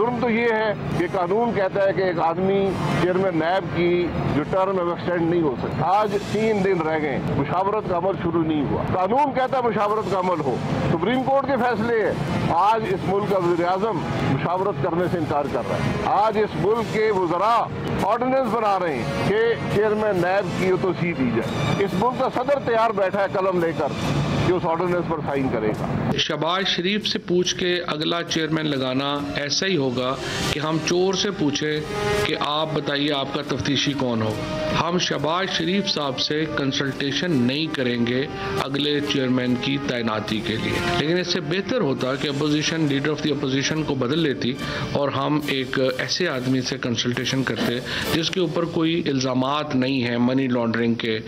जुर्म तो ये है कि कानून कहता है कि एक आदमी चेयरमैन नैब की जो टर्म है एक्सटेंड नहीं हो सकता। आज 3 दिन रह गए, मुशावरत का अमल शुरू नहीं हुआ। कानून कहता है मुशावरत का अमल हो, सुप्रीम कोर्ट के फैसले है। आज इस मुल्क का वज़ीर-ए-आज़म मुशावरत करने से इनकार कर रहा है। आज इस मुल्क के वज़रा ऑर्डिनेंस बना रहे हैं कि चेयरमैन नैब की तोसी दी जाए। इस मुल्क का सदर तैयार बैठा है कलम लेकर कि उस ऑर्डिनेंस पर साइन करेगा। शहबाज शरीफ से पूछ के अगला चेयरमैन लगाना ऐसा ही होगा कि हम चोर से पूछे कि आप बताइए आपका तफ्तीशी कौन होगा। हम शहबाज शरीफ साहब से कंसल्टेशन नहीं करेंगे अगले चेयरमैन की तैनाती के लिए, लेकिन इससे बेहतर होता कि opposition leader of the opposition को बदल लेती और हम एक ऐसे आदमी से कंसल्टेशन करते जिसके ऊपर कोई इल्ज़ामात नहीं है मनी लॉन्ड्रिंग के।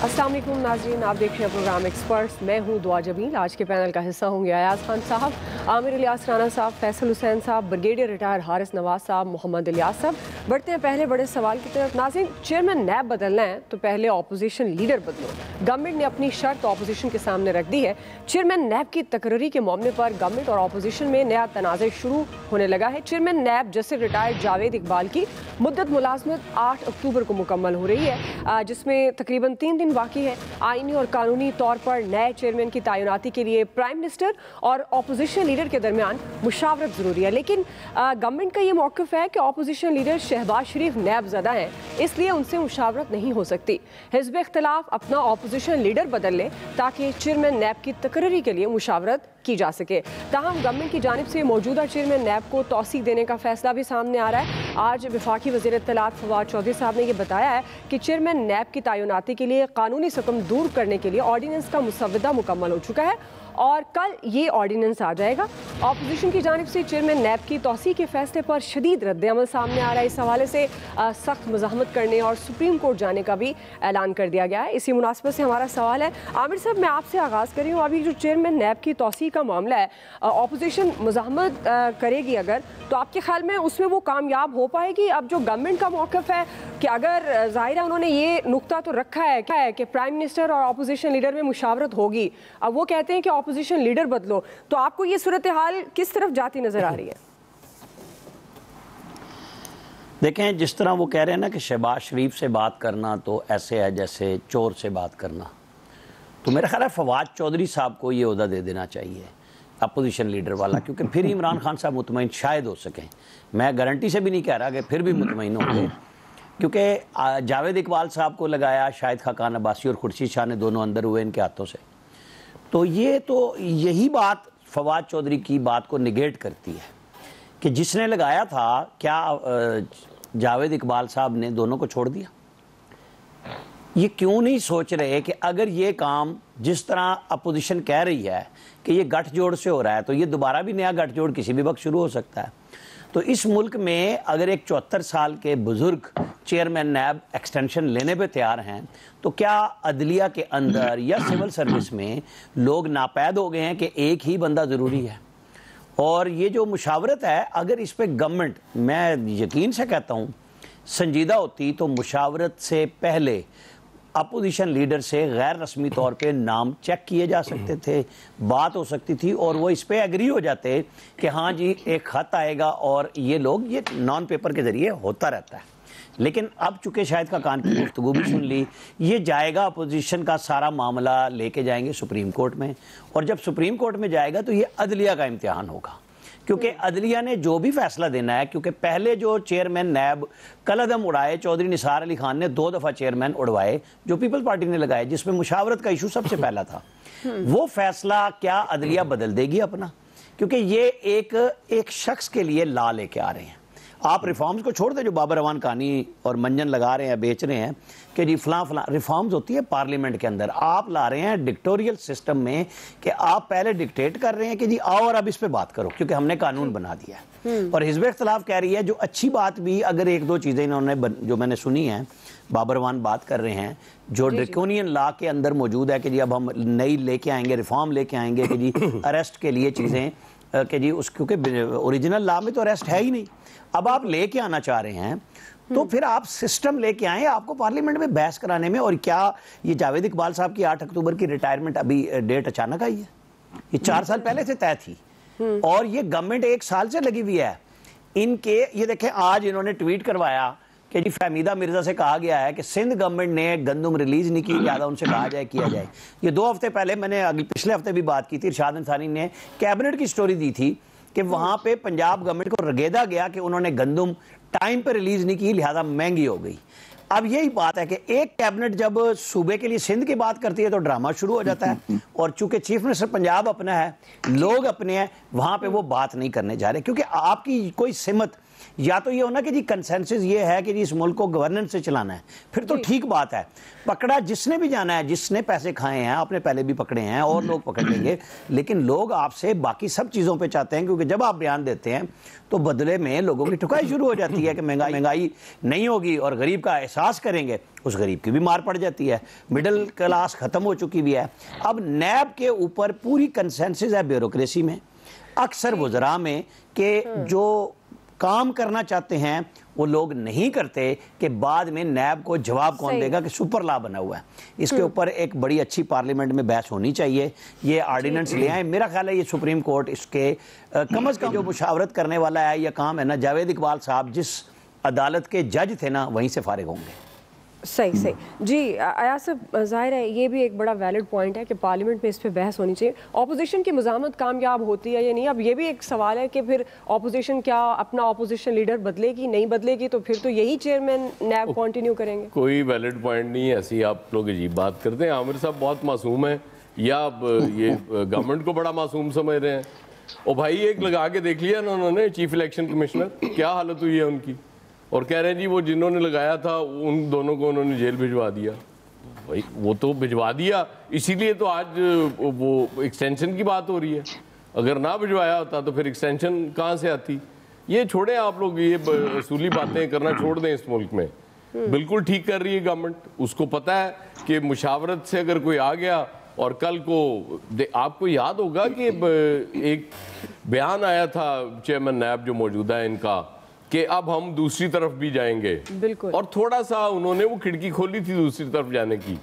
अस्सलाम वालेकुम नाज़रीन, आप देख रहे हैं प्रोग्राम एक्सपर्ट्स। मैं हूं दुआ जमील। आज के पैनल का हिस्सा होंगे अयाज खान साहब, आमिर इलियास राना साहब, फैसल हुसैन साहब, ब्रिगेडियर रिटायर हारिस नवाज साहब, मोहम्मद इलियास साहब। बढ़ते हैं पहले बड़े सवाल की तरफ। नाज़रीन, चेयरमैन नैब बदलना है तो पहले ऑपोजिशन लीडर बदलो। गवर्नमेंट ने अपनी शर्त ऑपोजिशन के सामने रख दी है। चेयरमैन नैब की तकरीरी के मामले पर गवर्नमेंट और ऑपोजिशन में नया तनाज़ शुरू होने लगा है। Chairman NAB justice retired Javed Iqbal की मुद्दत मुलाजमत 8 अक्टूबर को मुकम्मल हो रही है, जिसमें तकरीबन 3 दिन बाकी है। आईनी और कानूनी तौर पर नए चेयरमैन की तैनाती के लिए प्राइम मिनिस्टर और ऑपोजिशन लीडर के दरमियान मुशावरत जरूरी है, लेकिन गवर्नमेंट का ये मौक़िफ़ है कि ऑपोजिशन लीडर शहबाज शरीफ नैब ज़दा हैं, इसलिए उनसे मुशावरत नहीं हो सकती। हिज़्ब इख्तिलाफ अपना ऑपोजिशन लीडर बदल ले ताकि चेयरमैन नैब की तकरीरी के लिए मुशावरत की जा सके। ताहम गवर्नमेंट की जानिब से मौजूदा चेयरमैन नैब को तौसीक देने का फैसला भी सामने आ रहा है। आज वफाकी वज़ीर इत्तलात फवाद चौधरी साहब ने यह बताया है कि चेयरमैन नैब की तैनाती के लिए कानूनी सकम दूर करने के लिए ऑर्डिनेंस का मुसवदा मुकम्मल हो चुका है और कल ये ऑर्डिनेंस आ जाएगा। ऑपोजिशन की जानिब से चेयरमैन नैब की तौसीक के फैसले पर शदीद रद्द-ए-अमल सामने आ रहा है। इस हवाले से सख्त मज़ाहमत करने और सुप्रीम कोर्ट जाने का भी ऐलान कर दिया गया है। इसी मुनासबत से हमारा सवाल है, आमिर साहब मैं आपसे आगाज़ कर रही हूँ। अभी जो चेयरमैन नैब की तौसीक का मामला है, ऑपोजिशन मज़ाहमत करेगी अगर, तो आपके ख्याल में उसमें वो कामयाब हो पाएगी? अब जो गवर्नमेंट का मौक़िफ़ है कि अगर ज़ाहिर है उन्होंने ये नुक्ता तो रखा है क्या है कि प्राइम मिनिस्टर और ऑपोजिशन लीडर में मुशावरत होगी, अब वो कहते हैं कि ऑपोजिशन लीडर बदलो, तो आपको ये सूरत हाल किस तरफ जाती नजर आ रही है? देखें, जिस तरह वो कह रहे हैं ना कि शहबाज शरीफ से बात करना तो ऐसे है जैसे चोर से बात करना, तो मेरा ख्याल है फवाद चौधरी साहब को ये ओहदा दे देना चाहिए अपोजिशन लीडर वाला, क्योंकि फिर इमरान खान साहब मुतमईन शायद हो सकें। मैं गारंटी से भी नहीं कह रहा कि फिर भी मुतमईन होंगे, क्योंकि जावेद इकबाल साहब को लगाया, शाहिद खाकान अब्बासी और खुर्शीद शाह ने दोनों अंदर हुए इनके हाथों से। तो यही बात फवाद चौधरी की बात को निगेट करती है कि जिसने लगाया था, क्या जावेद इकबाल साहब ने दोनों को छोड़ दिया? ये क्यों नहीं सोच रहे कि अगर ये काम जिस तरह अपोजिशन कह रही है कि ये गठजोड़ से हो रहा है, तो ये दोबारा भी नया गठजोड़ किसी भी वक्त शुरू हो सकता है। तो इस मुल्क में अगर एक 74 साल के बुजुर्ग चेयरमैन नैब एक्सटेंशन लेने पे तैयार हैं, तो क्या अदलिया के अंदर या सिविल सर्विस में लोग नापैद हो गए हैं कि एक ही बंदा ज़रूरी है? और ये जो मुशावरत है, अगर इस पर गवर्नमेंट, मैं यकीन से कहता हूँ, संजीदा होती तो मुशावरत से पहले अपोजिशन लीडर से गैर रस्मी तौर पे नाम चेक किए जा सकते थे, बात हो सकती थी और वो इस पे एग्री हो जाते कि हाँ जी एक खत आएगा और ये लोग, ये नॉन पेपर के ज़रिए होता रहता है। लेकिन अब चूँकि शाहिद खाकान की गुफ्तगू भी सुन ली, ये जाएगा अपोजिशन का सारा मामला लेके जाएंगे सुप्रीम कोर्ट में, और जब सुप्रीम कोर्ट में जाएगा तो ये अदलिया का इम्तिहान होगा, क्योंकि अदलिया ने जो भी फैसला देना है, क्योंकि पहले जो चेयरमैन नैब कलअदम उड़ाए चौधरी निसार अली खान ने 2 दफ़ा चेयरमैन उड़वाए जो पीपल्स पार्टी ने लगाए, जिसमें मुशावरत का इशू सबसे पहला था। वो फैसला क्या अदलिया बदल देगी अपना? क्योंकि ये एक शख्स के लिए ला लेके आ रहे हैं। आप रिफॉर्म्स को छोड़ दें जो बाबर रवान कहानी और मंजन लगा रहे हैं, बेच रहे हैं कि जी फलां फलां रिफॉर्म्स होती है पार्लियामेंट के अंदर, आप ला रहे हैं डिक्टोरियल सिस्टम में कि आप पहले डिक्टेट कर रहे हैं कि जी आओ और अब इस पे बात करो क्योंकि हमने कानून बना दिया है। और हिज़्ब इख्तिलाफ कह रही है, जो अच्छी बात भी, अगर 1-2 चीज़ें इन्होंने जो मैंने सुनी हैं, बाबर रवान बात कर रहे हैं जो ड्रैकोनियन लॉ के अंदर मौजूद है कि जी अब हम नई लेके आएंगे, रिफॉर्म लेके आएंगे कि जी अरेस्ट के लिए चीज़ें कि जी उस, क्योंकि ओरिजिनल लॉ में तो अरेस्ट है ही नहीं, अब आप लेके आना चाह रहे हैं, तो फिर आप सिस्टम लेके आए आपको पार्लियामेंट में बहस कराने में। और क्या ये जावेद इकबाल साहब की 8 अक्टूबर की रिटायरमेंट अभी डेट अचानक आई है? ये 4 साल पहले से तय थी और ये गवर्नमेंट 1 साल से लगी हुई है इनके। ये देखें, आज इन्होंने ट्वीट करवाया कि जी फहमीदा मिर्जा से कहा गया है कि सिंध गवर्नमेंट ने गंदम रिलीज नहीं की, ज़्यादा उनसे कहा जाए किया जाए। ये 2 हफ्ते पहले मैंने पिछले हफ्ते भी बात की थी, इरशाद अंसारी ने कैबिनेट की स्टोरी दी थी कि वहाँ पे पंजाब गवर्नमेंट को रगेदा गया कि उन्होंने गंदम टाइम पे रिलीज नहीं की, लिहाजा महंगी हो गई। अब यही बात है कि एक कैबिनेट जब सूबे के लिए सिंध की बात करती है तो ड्रामा शुरू हो जाता है, और चूंकि चीफ मिनिस्टर पंजाब अपना है, लोग अपने हैं, वहां पे वो बात नहीं करने जा रहे, क्योंकि आपकी कोई सिमत या तो ये होना कि जी कंसेंसस ये है कि जी इस मुल्क को गवर्नेंस से चलाना है, फिर तो ठीक बात है। पकड़ा जिसने भी जाना है, जिसने पैसे खाए हैं, आपने पहले भी पकड़े हैं और लोग पकड़ लेंगे, लेकिन लोग आपसे बाकी सब चीज़ों पे चाहते हैं, क्योंकि जब आप बयान देते हैं तो बदले में लोगों की ठुकाई शुरू हो जाती है कि महंगाई नहीं होगी और गरीब का एहसास करेंगे, उस गरीब की भी मार पड़ जाती है, मिडिल क्लास ख़त्म हो चुकी भी है। अब नैब के ऊपर पूरी कंसेंसस है ब्यूरोक्रेसी में, अक्सर वज़रा में, कि जो काम करना चाहते हैं वो लोग नहीं करते, कि बाद में नैब को जवाब कौन देगा कि सुपर लॉ बना हुआ है। इसके ऊपर एक बड़ी अच्छी पार्लियामेंट में बहस होनी चाहिए, ये ऑर्डिनेंस ले आए। मेरा ख्याल है ये सुप्रीम कोर्ट इसके कम अज़ कम जो मुशावरत करने वाला है, यह काम है ना, जावेद इकबाल साहब जिस अदालत के जज थे ना, वहीं से फारिग होंगे। सही सही जी। अयाज साहब, ज़ाहिर है ये भी एक बड़ा वैलिड पॉइंट है कि पार्लियामेंट में इस पे बहस होनी चाहिए। ऑपोजिशन की मज़ामत कामयाब होती है या नहीं? अब ये भी एक सवाल है कि फिर ऑपोजिशन क्या अपना ऑपोजिशन लीडर बदलेगी, नहीं बदलेगी, तो फिर तो यही चेयरमैन नैब कंटिन्यू करेंगे। कोई वैलिड पॉइंट नहीं है, ऐसी आप लोग अजीब बात करते हैं। आमिर साहब बहुत मासूम है, या ये गवर्नमेंट को बड़ा मासूम समझ रहे हैं? ओ भाई, एक लगा के देख लिया ना उन्होंने, चीफ इलेक्शन कमिश्नर, क्या हालत हुई है उनकी, और कह रहे हैं जी वो जिन्होंने लगाया था उन दोनों को उन्होंने जेल भिजवा दिया। भाई वो तो भिजवा दिया, इसीलिए तो आज वो एक्सटेंशन की बात हो रही है। अगर ना भिजवाया होता तो फिर एक्सटेंशन कहाँ से आती? ये छोड़ें आप लोग, ये असूली बातें करना छोड़ दें इस मुल्क में। बिल्कुल ठीक कर रही है गवर्नमेंट, उसको पता है कि मुशावरत से अगर कोई आ गया, और कल को आपको याद होगा कि एक बयान आया था चेयरमैन नैब जो मौजूदा है इनका, कि अब हम दूसरी तरफ भी जाएंगे, बिल्कुल, और थोड़ा सा उन्होंने वो खिड़की खोली थी दूसरी तरफ जाने की,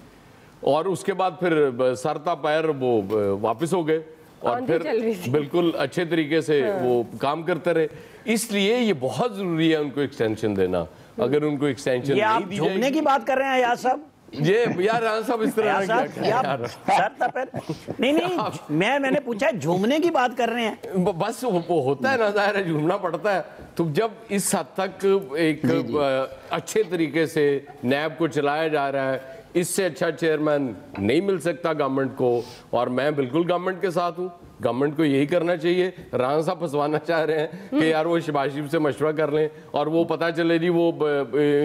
और उसके बाद फिर सरता पैर वो वापस हो गए, और फिर बिल्कुल अच्छे तरीके से वो काम करते रहे। इसलिए ये बहुत जरूरी है उनको एक्सटेंशन देना। अगर उनको एक्सटेंशन नहीं दी जाएगी, झूमने की बात कर रहे हैं यार साहब, ये यार राना साहब इस तरह नहीं, मैंने पूछा है झूमने की बात कर रहे हैं, बस वो होता है ना, ज़ाहिर है झूमना पड़ता है। तो जब इस हद तक एक अच्छे तरीके से नैब को चलाया जा रहा है, इससे अच्छा चेयरमैन नहीं मिल सकता गवर्नमेंट को, और मैं बिल्कुल गवर्नमेंट के साथ हूँ। गवर्नमेंट को यही करना चाहिए। राना साहब फंसवाना चाह रहे हैं कि यार वो शहबाज शरीफ से मशवरा कर लें, और वो पता चले जी वो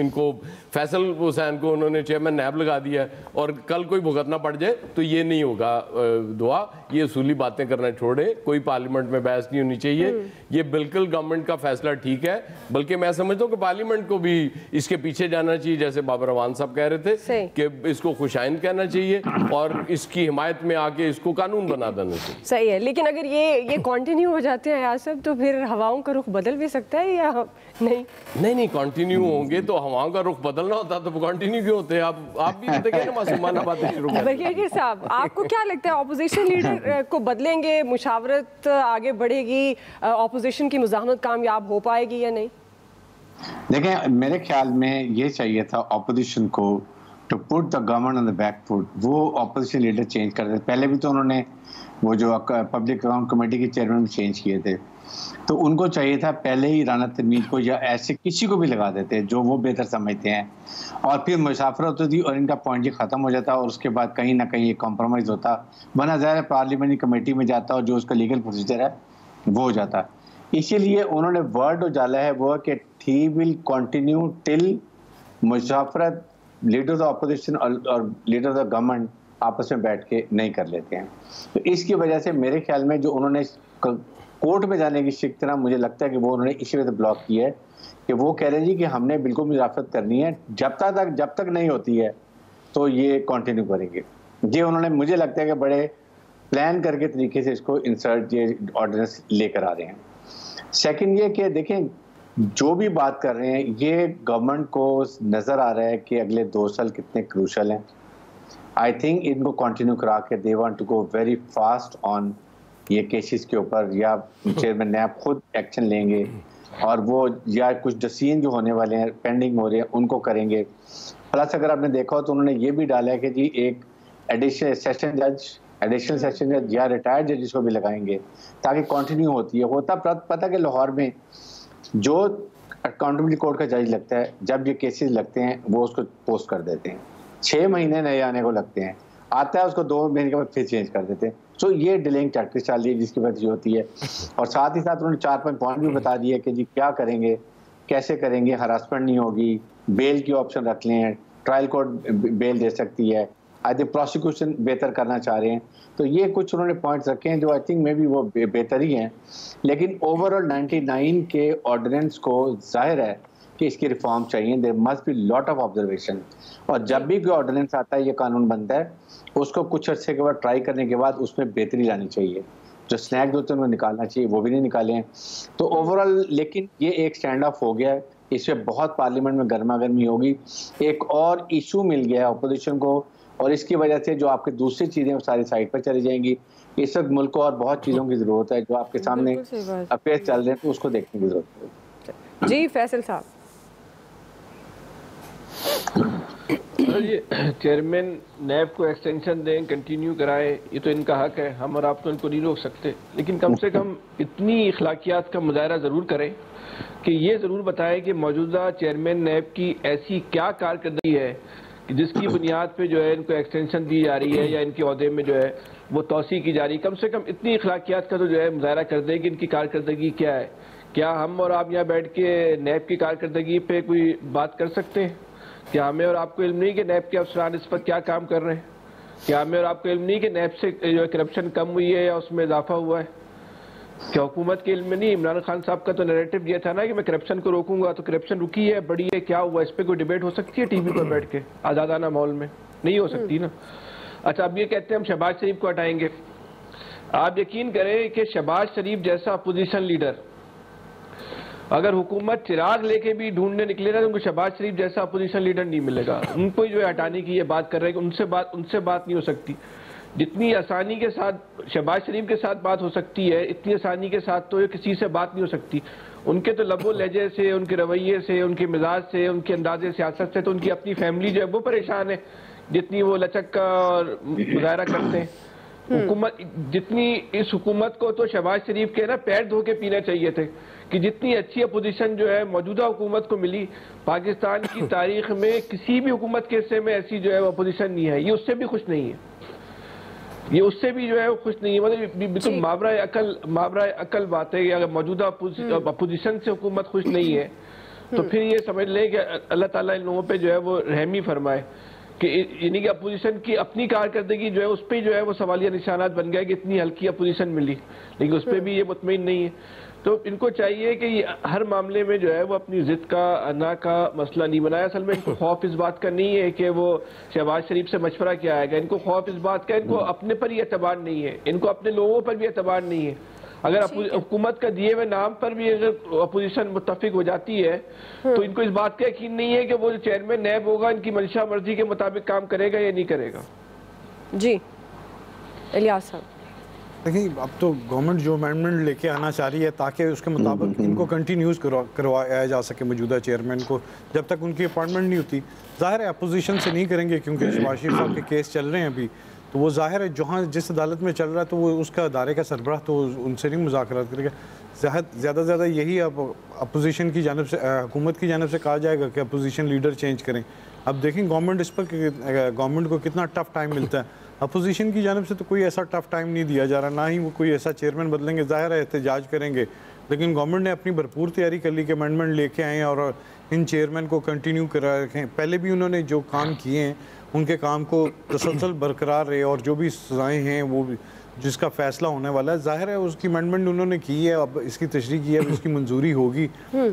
इनको फैसल हुसैन को उन्होंने चेयरमैन नैब लगा दिया है, और कल कोई भुगतना पड़ जाए, तो ये नहीं होगा। दुआ, ये असूली बातें करना छोड़े, कोई पार्लियामेंट में बहस नहीं होनी चाहिए। ये बिल्कुल गवर्नमेंट का फैसला ठीक है, बल्कि मैं समझता हूँ कि पार्लियामेंट को भी इसके पीछे जाना चाहिए, जैसे बाबर अवान साहब कह रहे थे कि इसको खुशाइन कहना चाहिए, और इसकी हिमायत में आके इसको कानून बना देना चाहिए। सही है, लेकिन अगर ये कंटिन्यू हो जाते हैं यार साहब, तो फिर हवाओं का रुख बदल भी सकता है या नहीं? नहीं, कंटिन्यू होंगे तो हवाओं का रुख बदलना होता तो कंटिन्यू क्यों होते? आप भी होते ना मासूमाना बातें शुरू कर। ब्रिगेडियर साहब, आपको क्या लगता है ऑपोजिशन लीडर को बदलेंगे, मुशावरत आगे बढ़ेगी, ऑपोजिशन की मुज़ाहमत कामयाब हो पाएगी या नहीं? देखें, मेरे ख्याल में ये चाहिए था ऑपोजिशन को to put the government on the back foot. वो ऑपोजिशन लीडर चेंज कर देते। पहले भी तो उन्होंने वो जो पब्लिक अकाउंट कमेटी के चेयरमैन चेंज किए थे, तो उनको चाहिए था पहले ही राना तमीज को या ऐसे किसी को भी लगा देते जो वो बेहतर समझते हैं, और फिर मुशाफरत होती और इनका पॉइंट ये ख़त्म हो जाता, और उसके बाद कहीं ना कहीं एक कॉम्प्रोमाइज़ होता, वरना ज़ाहिर पार्लियामेंट्री कमेटी में जाता और जो उसका लीगल प्रोसीजर है वो हो जाता। इसीलिए उन्होंने वर्ड उजाला है वो कि ही विल कंटिन्यू टिल मुशाफरत लीडर ऑफ द अपोजिशन और लीडर ऑफ द गवर्नमेंट आपस में बैठ के नहीं कर लेते हैं। तो इसकी वजह से मेरे ख्याल में जो उन्होंने कोर्ट में जाने की शिक तरह, मुझे लगता है कि वो उन्होंने इसी वजह से ब्लॉक किया है कि वो कह रहे हैं जी कि हमने बिल्कुल मुजाफरत करनी है, जब तक नहीं होती है तो ये कंटिन्यू करेंगे। ये उन्होंने, मुझे लगता है कि बड़े प्लान करके तरीके से इसको इंसर्ट ये ऑर्डिनेंस लेकर आ रहे हैं। सेकेंड ये कि देखें, जो भी बात कर रहे हैं, ये गवर्नमेंट को नज़र आ रहा है कि अगले 2 साल कितने क्रूशल हैं। आई थिंक इनको कंटिन्यू करा के they want to go very fast on ये केसेस के ऊपर, या चेयरमैन नैब खुद एक्शन लेंगे और वो या कुछ डिसीजन जो होने वाले हैं पेंडिंग हो रहे हैं उनको करेंगे। प्लस अगर आपने देखा हो तो उन्होंने ये भी डाला है कि जी एक एडिशनल सेशन जज या रिटायर्ड जजेस को भी लगाएंगे ताकि कंटिन्यू होती है। होता पता कि लाहौर में जो अकाउंटेबिलिटी कोर्ट का जज लगता है, जब ये केसेस लगते हैं वो उसको पोस्ट कर देते हैं, 6 महीने नए आने को लगते हैं, आता है उसको 2 महीने के बाद फिर चेंज कर देते हैं। तो ये डिलेइंग टैक्टिक्स चल रही है जिसकी वजह से होती है। और साथ ही साथ उन्होंने 4-5 पॉइंट भी बता दिए कि जी क्या करेंगे, कैसे करेंगे, हरासमेंट नहीं होगी, बेल की ऑप्शन रख लें, ट्रायल कोर्ट बेल दे सकती है, आई थिंक प्रोसिक्यूशन बेहतर करना चाह रहे हैं। तो ये कुछ उन्होंने पॉइंट्स रखे हैं जो आई थिंक मे भी वो बेहतर ही हैं। लेकिन ओवरऑल 99 के ऑर्डिनेंस को जाहिर है कि इसकी रिफॉर्म चाहिए, there must be lot of observation. और जब भी कोई ऑर्डिनेंस आता है, ये कानून बनता है, उसको कुछ अर्से के बाद ट्राई करने के बाद उसमें बेहतरी लानी चाहिए। जो स्नैक्स होते हैं उनको निकालना चाहिए, वो भी नहीं निकाले हैं। तो ओवरऑल लेकिन ये एक स्टैंड ऑफ हो गया है, इसमें बहुत पार्लियामेंट में गर्मा गर्मी होगी। एक और इशू मिल गया है अपोजिशन को, और इसकी वजह से जो आपकी दूसरी चीज़ें वो सारी साइड पर चली जाएंगी। इस वक्त मुल्क को और बहुत चीज़ों की ज़रूरत है जो आपके सामने अफेयर चल रहे हैं, तो उसको देखने की ज़रूरत है। जी फैसल साहब। ये चेयरमैन नैब को एक्सटेंशन दें, कंटिन्यू कराएं, ये तो इनका हक है, हम और आप तो इनको नहीं रोक सकते। लेकिन कम से कम इतनी अखलाकियात का मुजाहरा ज़रूर करें कि ये ज़रूर बताएं कि मौजूदा चेयरमैन नैब की ऐसी क्या कारकर्दगी है कि जिसकी बुनियाद पे जो है इनको एक्सटेंशन दी जा रही है या इनके अहदे में जो है वो तोसी की जा रही है। कम से कम इतनी अखलाकियात का तो जो है मुजाहरा कर दें कि इनकी कारकर्दगी क्या है। क्या हम और आप यहाँ बैठ के नैब की कारकर्दगी पे कोई बात कर सकते हैं? क्या हमें और आपको इल्म नहीं कि नैब के अफसरान इस पर क्या काम कर रहे हैं? क्या हमें और आपको इल्म नहीं कि नैब से जो करप्शन कम हुई है या उसमें इजाफा हुआ है? क्या हुकूमत के इल्म में नहीं? इमरान खान साहब का तो नैरेटिव ये था ना कि मैं करप्शन को रोकूंगा, तो करप्शन रुकी है, बढ़ी है, क्या हुआ? इस पर कोई डिबेट हो सकती है टीवी पर बैठ के आज़ादाना माहौल में? नहीं हो सकती ना। अच्छा, अब ये कहते हैं हम शहबाज शरीफ को हटाएंगे। आप यकीन करें कि शहबाज शरीफ जैसा अपोजिशन लीडर अगर हुकूमत चिराग लेके भी ढूंढने निकले ना, तो उनको शहबाज शरीफ जैसा अपोजिशन लीडर नहीं मिलेगा। उनको जो है हटाने की ये बात कर रहे हैं कि उनसे बात नहीं हो सकती। जितनी आसानी के साथ शहबाज शरीफ के साथ बात हो सकती है, इतनी आसानी के साथ तो किसी से बात नहीं हो सकती। उनके तो लबो लहजे से, उनके रवैये से, उनके मिजाज से, उनके अंदाजे सियासत से तो उनकी अपनी फैमिली जो है वो परेशान है, जितनी वो लचक का और मुजाहरा करते हैं। हुकूमत जितनी, इस हुकूमत को तो शहबाज शरीफ के ना पैर धो के पीना चाहिए थे कि जितनी अच्छी अपोजिशन जो है मौजूदा हुकूमत को मिली, पाकिस्तान की तारीख में किसी भी हुकूमत के हिस्से में ऐसी जो है वो अपोजिशन नहीं है। ये उससे भी खुश नहीं है, ये उससे भी जो है वो खुश नहीं है। मतलब बिल्कुल मावरा अकल बात है कि अगर मौजूदा अपोजिशन से हुकूमत खुश नहीं है तो फिर ये समझ लें कि अल्लाह ताला इन लोगों पे जो है वो रहमी फरमाए कि यानी कि अपोजिशन की अपनी कारकर्दगी जो है उस पर जो है वो सवालिया निशानात बन गया कि इतनी हल्की अपोजिशन मिली, लेकिन उस पर भी ये मुतमईन नहीं है। तो इनको चाहिए कि हर मामले में जो है वो अपनी जिद का अना का मसला नहीं बनाया। असल में इनको खौफ इस बात का नहीं है कि वो शहबाज शरीफ से मशवरा क्या आएगा, इनको खौफ इस बात का, इनको अपने पर ही एतबार नहीं है, इनको अपने लोगों पर भी एतबार नहीं है। अगर हुकूमत का दिए हुए नाम पर भी अगर अपोजिशन मुत्तफिक हो जाती है तो इनको इस बात का यकीन नहीं है कि वो जो चेयरमैन नैब होगा इनकी मंशा मर्जी के मुताबिक काम करेगा या नहीं करेगा। जी इलियास साहब, देखिए अब तो गवर्नमेंट जो अमेंडमेंट लेके आना चाह रही है ताकि उसके मुताबिक इनको कंटिन्यूज करवाया जा सके मौजूदा चेयरमैन को, जब तक उनकी अपॉइंटमेंट नहीं होती। जाहिर है अपोजिशन से नहीं करेंगे क्योंकि शहबाज शरीफ साहब के केस चल रहे हैं अभी, तो वो जाहिर है जहाँ जिस अदालत में चल रहा है तो वो उसका अदारे का सरबराह तो उनसे नहीं मुज़ाकरात करेगा। ज़्यादा से ज़्यादा यही अब अपोजिशन की जानिब से, हुकूमत की जानिब से कहा जाएगा कि अपोजिशन लीडर चेंज करें। अब देखें गवर्नमेंट इस पर गवर्नमेंट को कितना टफ टाइम मिलता है। अपोजिशन की जानिब से तो कोई ऐसा टफ टाइम नहीं दिया जा रहा, ना ही वो कोई ऐसा चेयरमैन बदलेंगे। ज़ाहिर है एहतजाज करेंगे, लेकिन गवर्नमेंट ने अपनी भरपूर तैयारी कर ली कि अमेंडमेंट लेके आएँ और इन चेयरमैन को कंटिन्यू करा रखें। पहले भी उन्होंने जो काम किए हैं उनके काम को तसलसल बरकरार रहे और जो भी सज़ाएँ हैं वो भी जिसका फ़ैसला होने वाला है, ज़ाहिर है उसकी अमेंडमेंट उन्होंने की है, अब इसकी तशरीह की है, अब इसकी मंजूरी होगी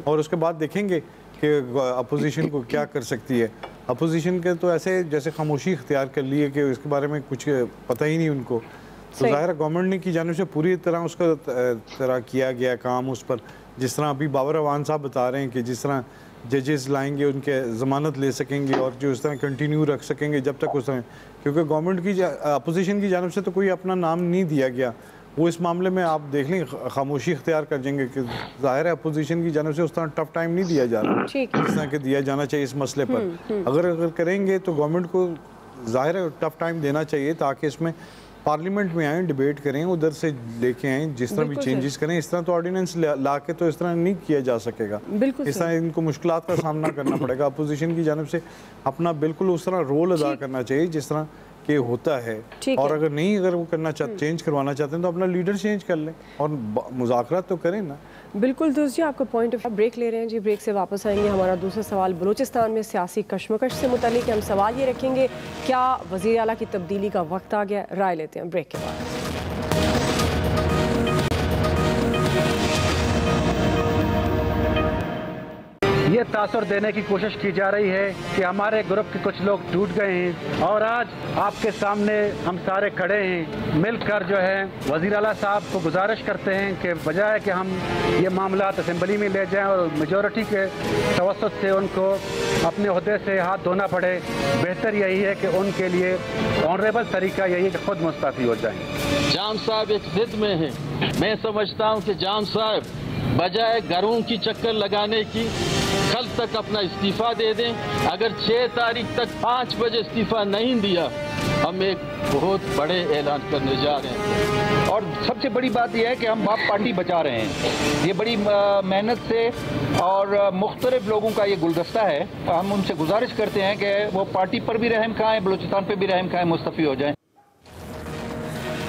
और उसके बाद देखेंगे कि अपोजिशन को क्या कर सकती है। अपोजिशन के तो ऐसे जैसे खामोशी इख्तियार कर ली है कि इसके बारे में कुछ पता ही नहीं उनको। तो ज़ाहिर है गवर्नमेंट ने की जानिब से पूरी तरह उसका तरह किया गया काम उस पर। जिस तरह अभी बाबर अवान साहब बता रहे हैं कि जिस तरह जजेस लाएंगे उनके ज़मानत ले सकेंगे और जो इस तरह कंटिन्यू रख सकेंगे जब तक उस तरह, क्योंकि गवर्नमेंट की अपोजिशन की जानिब से तो कोई अपना नाम नहीं दिया गया। वो इस मामले में आप देख लें खामोशी इख्तियार कर जाएंगे कि जाहिर है अपोजिशन की जानब से उस तरह टफ टाइम नहीं दिया जा रहा जिस तरह के दिया जाना चाहिए इस मसले पर। अगर करेंगे तो गवर्नमेंट को जाहिर है टफ टाइम देना चाहिए ताकि इसमें पार्लियामेंट में आए, डिबेट करें, उधर से लेके आए, जिस तरह भी चेंजेस करें। इस तरह तो ऑर्डिनेंस ला के तो इस तरह नहीं किया जा सकेगा। इस तरह इनको मुश्किलात का सामना करना पड़ेगा। अपोजिशन की जानब से अपना बिल्कुल उस तरह रोल अदा करना चाहिए जिस तरह के होता है। और अगर वो करना चाहते, चेंज करवाना चाहते हैं तो अपना लीडर चेंज कर लें और मुज़ाकरात तो करें ना। बिल्कुल दोस्त जी, आपका पॉइंट ऑफ ब्रेक ले रहे हैं जी। ब्रेक से वापस आएंगे। हमारा दूसरा सवाल बलूचिस्तान में सियासी कशमकश से मुतालिक हम सवाल ये रखेंगे, क्या वज़ीर आला की तब्दीली का वक्त आ गया? राय लेते हैं ब्रेक के बाद। ये तासुर देने की कोशिश की जा रही है कि हमारे ग्रुप के कुछ लोग टूट गए हैं और आज आपके सामने हम सारे खड़े हैं, मिलकर जो है वज़ीर आला साहब को गुजारिश करते हैं कि बजाय कि हम ये मामला असेंबली में ले जाएं और मेजॉरिटी के तवस्सुत से उनको अपने ओहदे से हाथ धोना पड़े, बेहतर यही है कि उनके लिए ऑनरेबल तरीका यही है कि खुद मुस्तफ़ी हो जाएं। जाम साहब एक जिद में है। मैं समझता हूँ कि जाम साहब बजाय घरों की चक्कर लगाने की कल तक अपना इस्तीफा दे दें। अगर 6 तारीख तक 5 बजे इस्तीफा नहीं दिया, हम एक बहुत बड़े ऐलान करने जा रहे हैं। और सबसे बड़ी बात यह है कि हम बाप पार्टी बचा रहे हैं। ये बड़ी मेहनत से और मुख्तलिफ लोगों का ये गुलदस्ता है। हम उनसे गुजारिश करते हैं कि वो पार्टी पर भी रहम खाएं, बलूचिस्तान पर भी रहम खाएं, मुस्तफ़ी हो जाएं।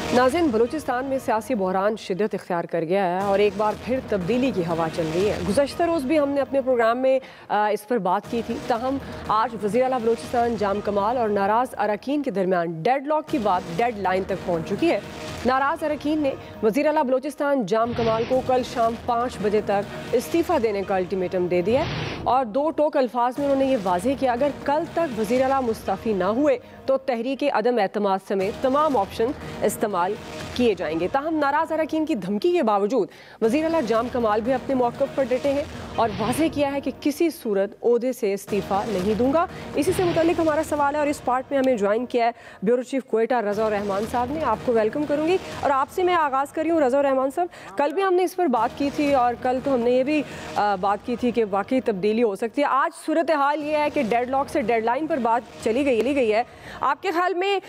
नाज़रीन, बलूचिस्तान में सियासी बहरान शिद्दत इख्तियार कर गया है और एक बार फिर तब्दीली की हवा चल रही है। गुज़श्ता रोज़ भी हमने अपने प्रोग्राम में इस पर बात की थी। ताहम आज वज़ीर आला बलूचिस्तान जाम कमाल और नाराज़ अरकान के दरमियान डेडलॉक की बात डेड लाइन तक पहुँच चुकी है। नाराज़ अरकान ने वज़ीर आला बलूचिस्तान जाम कमाल को कल शाम 5 बजे तक इस्तीफ़ा देने का अल्टीमेटम दे दिया है और 2 टोक अल्फाज में उन्होंने ये वाज़ेह किया, अगर कल तक वज़ीर आला मुस्तफ़ी ना हुए तो तहरीक अदम एतमाद समेत तमाम ऑप्शन इस्तेमाल किए जाएंगे। ताहम नाराज़ अरकान की धमकी के बावजूद वज़ीर आला जाम कमाल भी अपने मौक़िफ़ पर डटे हैं और वाज़ेह किया है कि किसी सूरत ओहदे से इस्तीफ़ा नहीं दूंगा। इसी से मुताल्लिक़ हमारा सवाल है और इस पार्ट में हमें ज्वाइन किया है ब्यूरो चीफ क्वेटा रज़ा रहमान साहब ने। आपको वेलकम करूँगी और आपसे मैं आगाज़ कर रही हूँ। रज़ा रहमान साहब, कल भी हमने इस पर बात की थी और कल तो हमने ये भी बात की थी कि वाकई तब्दीली हो सकती है। आज सूरत हाल ये है कि डेडलॉक से डेडलाइन पर बात चली गई है। आपके ख्याल में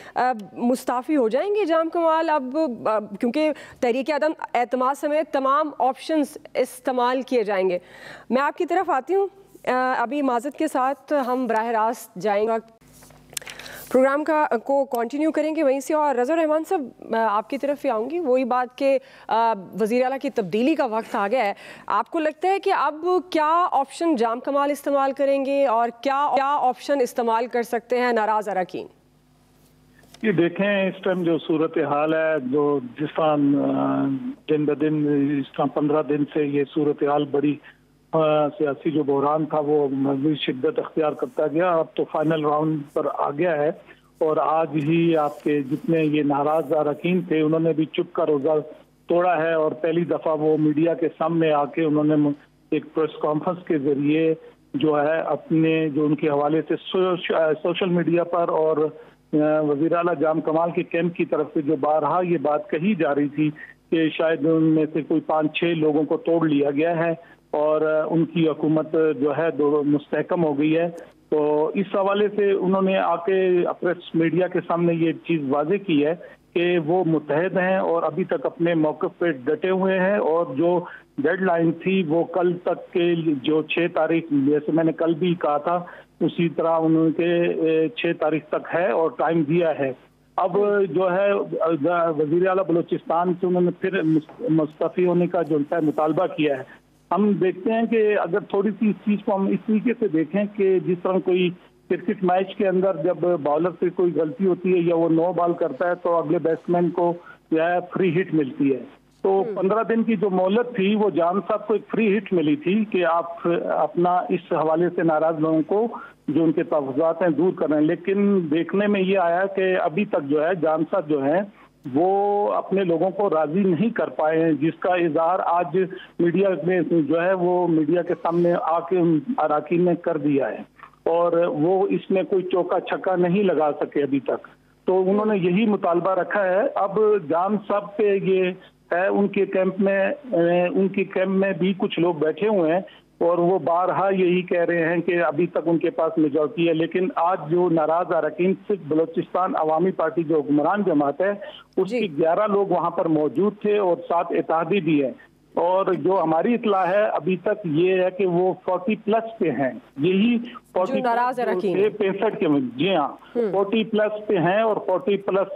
मुस्ताफ़ी हो जाएंगे जाम कमाल अब, क्योंकि तहरीक अदम एतमाद समेत तमाम ऑप्शंस इस्तेमाल किए जाएंगे? मैं आपकी तरफ आती हूँ। अभी माज़रत के साथ हम बराह रास्त जाएंगे, प्रोग्राम को कंटिन्यू करेंगे वहीं से। और रज़ा रहमान साहब, आपकी तरफ ही आऊँगी। वही बात कि वज़ीर आला की तब्दीली का वक्त आ गया है। आपको लगता है कि अब क्या ऑप्शन जाम कमाल इस्तेमाल करेंगे और क्या ऑप्शन इस्तेमाल कर सकते हैं नाराज़ अरकान? ये देखें, इस टाइम जो सूरत हाल है, जो जिस तरह दिन ब दिन इस तरह 15 दिन से ये सूरत हाल बड़ी सियासी जो बहरान था वो मज़ीद शिद्दत अख्तियार करता गया। अब तो फाइनल राउंड पर आ गया है और आज ही आपके जितने ये नाराज अरकान थे उन्होंने भी चुप का रोज़ा तोड़ा है और पहली दफ़ा वो मीडिया के सामने आके उन्होंने एक प्रेस कॉन्फ्रेंस के ज़रिए जो है अपने जो उनके हवाले से सोशल मीडिया पर और वज़ीर आला जाम कमाल के कैंप की तरफ से जो बारहा ये बात कही जा रही थी कि शायद उनमें से कोई 5-6 लोगों को तोड़ लिया गया है और उनकी हुकूमत जो है मुस्तहकम हो गई है। तो इस हवाले से उन्होंने आके प्रेस मीडिया के सामने ये चीज़ वाज़ेह की है कि वो मुत्तहद हैं और अभी तक अपने मौक़िफ़ पे डटे हुए हैं और जो डेडलाइन थी वो कल तक के जो 6 तारीख, जैसे मैंने कल भी कहा था, उसी तरह उनके 6 तारीख तक है और टाइम दिया है। अब जो है वज़ीर आला बलूचिस्तान से उन्होंने फिर मुस्तफ़ी होने का जो है मुतालबा किया है। हम देखते हैं कि अगर थोड़ी सी इस चीज़ को हम इस तरीके से देखें कि जिस तरह कोई क्रिकेट मैच के अंदर जब बॉलर से कोई गलती होती है या वो 9 बॉल करता है तो अगले बैट्समैन को जो है फ्री हिट मिलती है। तो 15 दिन की जो मोहलत थी वो जाम साहब को एक फ्री हिट मिली थी कि आप अपना इस हवाले से नाराज लोगों को जो उनके तहफ़्फ़ुज़ात हैं दूर कर रहे हैं। लेकिन देखने में ये आया कि अभी तक जो है जाम साहब जो है वो अपने लोगों को राजी नहीं कर पाए हैं, जिसका इज़हार आज मीडिया में जो है वो मीडिया के सामने आके अरकान ने कर दिया है और वो इसमें कोई चौका छक्का नहीं लगा सके अभी तक। तो उन्होंने यही मुतालबा रखा है। अब जाम साहब पे ये है, उनके कैंप में भी कुछ लोग बैठे हुए हैं और वो बारहा यही कह रहे हैं कि अभी तक उनके पास मेजॉरिटी है, लेकिन आज जो नाराज अरकान सिर्फ बलोचिस्तान अवामी पार्टी जो हुक्मरान जमात है उसकी 11 लोग वहां पर मौजूद थे और 7 इत्तेहादी भी है। और जो हमारी इतला है अभी तक ये है कि वो 40 प्लस पे हैं, यही 40 नाराज अरकान 65 के, जी हाँ 40 प्लस पे हैं और 40 प्लस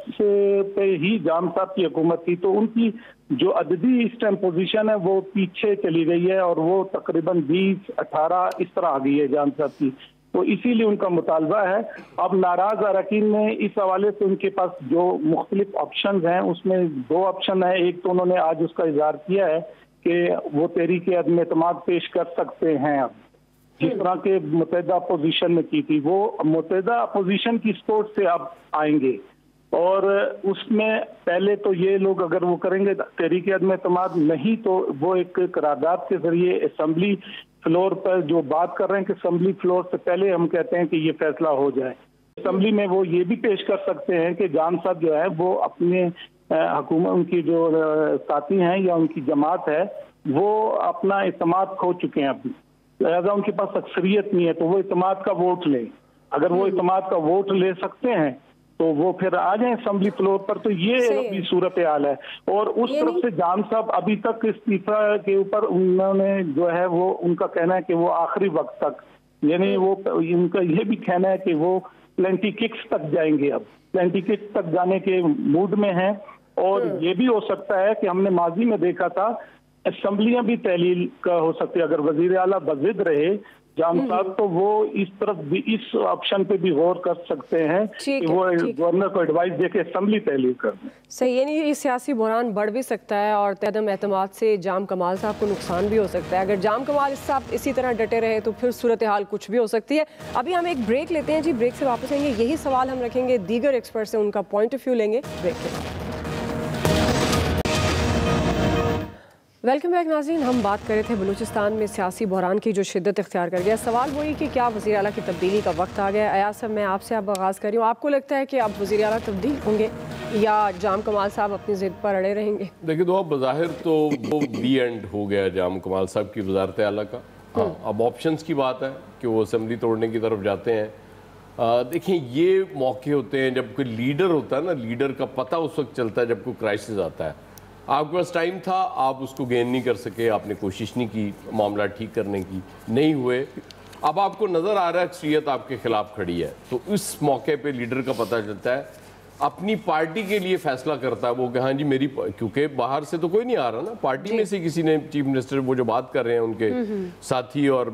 पे ही जाम साहब की हुकूमत थी। तो उनकी जो अददी इस टाइम पोजीशन है वो पीछे चली गई है और वो तकरीबन 20-18 इस तरह आ गई है जाम साहब की। तो इसीलिए उनका मुतालबा है। अब नाराज अरकान में इस हवाले से उनके पास जो मुख्तलिफ ऑप्शन हैं उसमें 2 ऑप्शन है। एक तो उन्होंने आज उसका इजहार किया है कि वो तहरीक अदम एतमाद पेश कर सकते हैं। अब जिस तरह के मुत्तहिदा अपोजिशन में की थी, वो मुत्तहिदा अपोजिशन की सपोर्ट से अब आएंगे और उसमें पहले तो ये लोग अगर वो करेंगे तहरीक अदम एतमाद, नहीं तो वो एक करारदाद के जरिए असेंबली फ्लोर पर जो बात कर रहे हैं कि असेंबली फ्लोर से पहले हम कहते हैं कि ये फैसला हो जाए। असेंबली में वो ये भी पेश कर सकते हैं कि जाम साहब जो है वो अपने हुकूमत, उनकी जो साथी हैं या उनकी जमात है वो अपना इत्तेमाद खो चुके हैं अभी, लिहाजा उनके पास अक्सरियत नहीं है, तो वो इत्तेमाद का वोट लें। अगर वो इत्तेमाद का वोट ले सकते हैं तो वो फिर आ जाए असेंबली फ्लोर पर। तो ये अभी सूरत हाल है। और उस तरफ से जाम साहब अभी तक इस्तीफा के ऊपर उन्होंने जो है वो उनका कहना है कि वो आखिरी वक्त तक, यानी वो उनका ये भी कहना है कि वो प्लेंटी किक्स तक जाएंगे, अब प्लेंटी किक्स तक जाने के मूड में हैं। और ये भी हो सकता है कि हमने माजी में देखा था असेंबलियां भी तहलील का हो सकती है, अगर वजीर आला बजिद रहे जाम साहब तो वो इस तरफ भी, इस ऑप्शन पे भी गौर कर सकते हैं कि वो गवर्नर को एडवाइस देके असेंबली तहलील कर दें। सही, यानी ये सियासी बहरान बढ़ भी सकता है और अदम एतमाद से जाम कमाल साहब को नुकसान भी हो सकता है। अगर जाम कमाल साहब इसी तरह डटे रहे तो फिर सूरत हाल कुछ भी हो सकती है। अभी हम एक ब्रेक लेते हैं जी, ब्रेक से वापस आएंगे, यही सवाल हम रखेंगे, दीगर एक्सपर्ट से उनका पॉइंट ऑफ व्यू लेंगे ब्रेक के बाद। वेलकम बैक नाज़रीन, हम बात कर रहे थे बलूचिस्तान में सियासी बहरान की जो शिद्दत इख्तियार कर गया। सवाल वही कि क्या वज़ीर आला की तब्दीली का वक्त आ गया। अयाज साहब, मैं आपसे अब आगाज़ कर रही हूँ, आपको लगता है कि अब वज़ीर आला तब्दील होंगे या जाम कमाल साहब अपनी ज़िद पर अड़े रहेंगे? देखिए तो अब बज़ाहिर तो वो दी एंड हो गया जाम कमाल साहब की वज़ारत आला का। हाँ, अब ऑप्शंस की बात है कि वो असेंबली तोड़ने की तरफ जाते हैं। देखिए ये मौके होते हैं जब कोई लीडर होता है ना, लीडर का पता उस वक्त चलता है जब कोई क्राइसिस आता है। आपके पास टाइम था, आप उसको गेन नहीं कर सके, आपने कोशिश नहीं की मामला ठीक करने की, नहीं हुए। अब आपको नज़र आ रहा है अक्सरियत आपके खिलाफ खड़ी है, तो इस मौके पे लीडर का पता चलता है, अपनी पार्टी के लिए फैसला करता है वो कि हाँ जी मेरी, क्योंकि बाहर से तो कोई नहीं आ रहा ना, पार्टी में से किसी ने, चीफ मिनिस्टर वो जो बात कर रहे हैं उनके साथी और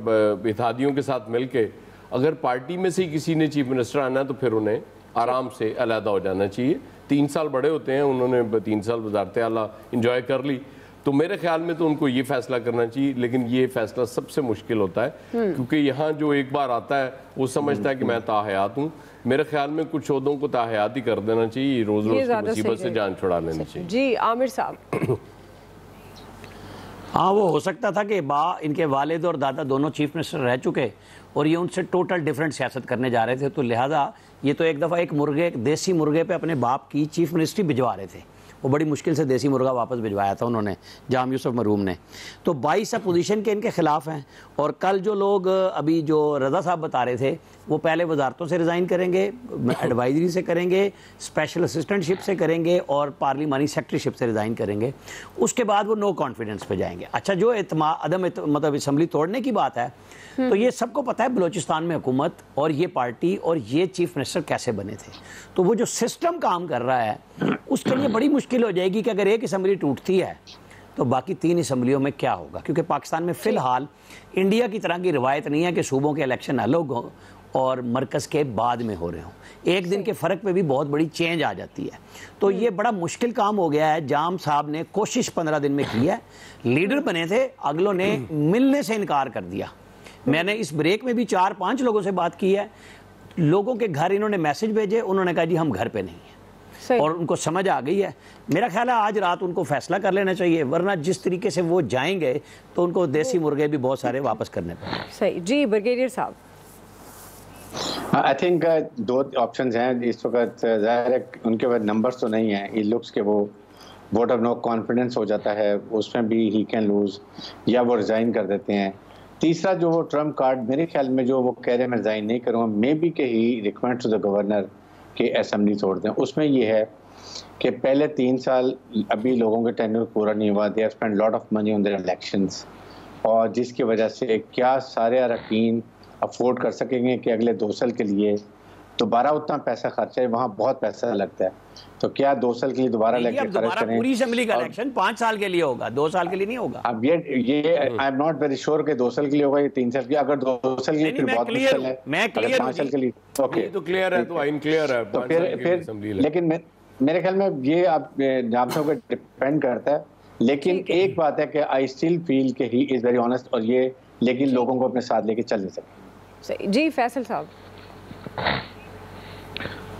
इत्तेहादियों के साथ मिलके, अगर पार्टी में से ही किसी ने चीफ मिनिस्टर आना है तो फिर उन्हें आराम से अलहदा हो जाना चाहिए। 3 साल बड़े होते हैं, उन्होंने 3 साल वज़ारत आला इंजॉय कर ली, तो मेरे ख्याल में तो उनको ये फैसला करना चाहिए। लेकिन ये फैसला सबसे मुश्किल होता है क्योंकि यहाँ जो एक बार आता है वो समझता है कि मैं ताहयात हूँ। मेरे ख्याल में कुछ शोधों को ताहयात ही कर देना चाहिए, रोज़ रोज़ की मुसीबत से जान छुड़ा लेनी चाहिए। जी आमिर साहब। हाँ, वो हो सकता था कि इनके वालिद और दादा दोनों चीफ मिनिस्टर रह चुके और ये उनसे टोटल डिफरेंट सियासत करने जा रहे थे, तो लिहाजा ये तो एक दफ़ा एक देसी मुर्गे पे अपने बाप की चीफ मिनिस्ट्री भिजवा रहे थे। वो बड़ी मुश्किल से देसी मुर्गा वापस भिजवाया था उन्होंने, जाम यूसुफ मरूम ने। तो 22 अपोजिशन के इनके खिलाफ हैं। और कल जो लोग अभी जो रज़ा साहब बता रहे थे वो पहले वजारतों से रिज़ाइन करेंगे, एडवाइजरी से करेंगे, स्पेशल असिस्टेंटशिप से करेंगे और पार्लिमानी सेक्रेटरीशिप से रिज़ाइन करेंगे। उसके बाद वो नो कॉन्फिडेंस पे जाएंगे। अच्छा, जो मतलब असम्बली तोड़ने की बात है, तो ये सबको पता है बलूचिस्तान में हुकूमत और ये पार्टी और ये चीफ मिनिस्टर कैसे बने थे। तो वो जो सिस्टम काम कर रहा है उसके लिए बड़ी मुश्किल हो जाएगी कि अगर एक असम्बली टूटती है तो बाकी 3 असम्बलियों में क्या होगा। क्योंकि पाकिस्तान में फ़िलहाल इंडिया की तरह की रिवायत नहीं है कि सूबों के इलेक्शन अलग हों और मरकज़ के बाद में हो रहे हों। एक दिन के फ़र्क पे भी बहुत बड़ी चेंज आ जाती है। तो ये बड़ा मुश्किल काम हो गया है। जाम साहब ने कोशिश 15 दिन में की है, लीडर बने थे, अगलों ने मिलने से इनकार कर दिया। मैंने इस ब्रेक में भी 4-5 लोगों से बात की है, लोगों के घर इन्होंने मैसेज भेजे, उन्होंने कहा जी हम घर पे नहीं हैं, और उनको समझ आ गई है। मेरा ख्याल है आज रात उनको फैसला कर लेना चाहिए, वरना जिस तरीके से वो जाएंगे तो उनको देसी मुर्गे भी बहुत सारे वापस करने पड़ेंगे। सही जी, ब्रिगेडियर साहब। आई थिंक दो ऑप्शंस हैं इस वक्त। जाहिर है उनके पास नंबर्स तो नहीं है, इट लुक्स के वो वोट ऑफ नो कॉन्फिडेंस हो जाता है, उसमें भी ही कैन लूज, या वो रिजाइन कर देते हैं। तीसरा जो वो ट्रम्प कार्ड मेरे ख्याल में जो वो कह रहे हैं मैं रिजाइन नहीं करूँगा, मे बी के ही रिकमेंड टू द गवर्नर के असेंबली छोड़ दें। उसमें ये है कि पहले 3 साल अभी लोगों के टेन्योर पूरा नहीं हुआ, they have spend lot of money on their elections, और जिसकी वजह से क्या सारे अरकान अफोर्ड कर सकेंगे कि अगले 2 साल के लिए दोबारा उतना पैसा खर्चा है, वहाँ बहुत पैसा लगता है, तो क्या 2 साल के लिए दोबारा लेके खर्च करें? पूरी असेंबली का इलेक्शन 5 साल के लिए होगा, 2 साल के लिए नहीं होगा। अब ये I am not very sure कि 2 साल के लिए होगा या 3 साल के, अगर 2 साल के लिए फिर बहुत मुश्किल है, मैं क्लियर 5 साल के लिए ओके तो क्लियर है, तो आइन क्लियर है, तो फिर लेकिन मेरे ख्याल में ये आप जामसाब पे डिपेंड करता है। लेकिन एक बात है कि आई स्टिल फील कि ही इज वेरी ऑनेस्ट, और ये लेकिन लोगों को अपने साथ लेके चल नहीं सकते। जी फैसल साहब।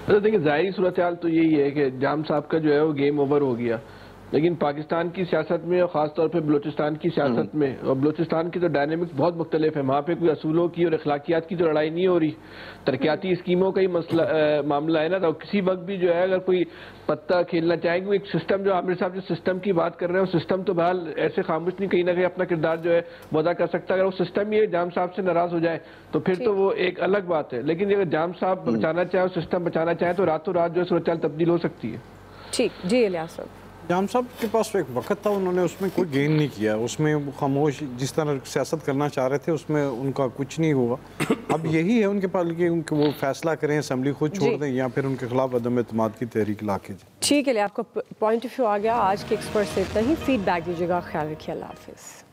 तो देखिए ज़ाहिरी सूरत हाल तो यही है कि जाम साहब का जो है वो गेम ओवर हो गया, लेकिन पाकिस्तान की सियासत में और ख़ास तौर पे बलूचिस्तान की सियासत में, और बलूचिस्तान की तो डायनेमिक्स बहुत मुख्तलिफ है, वहाँ पे कोई असूलों की और अखलाकियात की तो लड़ाई नहीं हो रही, तरक्याती स्कीमों का ही मामला है ना। तो किसी वक्त भी जो है अगर कोई पत्ता खेलना चाहेंगे, एक सिस्टम जो आमिर साहब जिस सिस्टम की बात कर रहे हैं वो सिस्टम तो बहरहाल ऐसे खामोश नहीं, कहीं ना कहीं अपना किरदार जो है वो अदा कर सकता है। अगर वो सिस्टम ही जाम साहब से नाराज हो जाए तो फिर तो वो एक अलग बात है, लेकिन अगर जाम साहब बचाना चाहे, सिस्टम बचाना चाहे, तो रातों रात जो है सूरत तब्दील हो सकती है। ठीक जी इलियास साहब। जाम साहब के पास एक वक्त था, उन्होंने उसमें कोई गेन नहीं किया, उसमें वो खामोश जिस तरह सियासत करना चाह रहे थे उसमें उनका कुछ नहीं हुआ। अब यही है उनके पास कि उनके वो फैसला करें, असेंबली खुद छोड़ दें, या फिर उनके खिलाफ अदम एतमाद की तहरीक ला के। ठीक है, आपका पॉइंट ऑफ व्यू आ गया। आज के एक्सपर्ट से इतना ही, फीडबैक दीजिएगा, ख्याल रखिए, अल्लाह हाफिज़।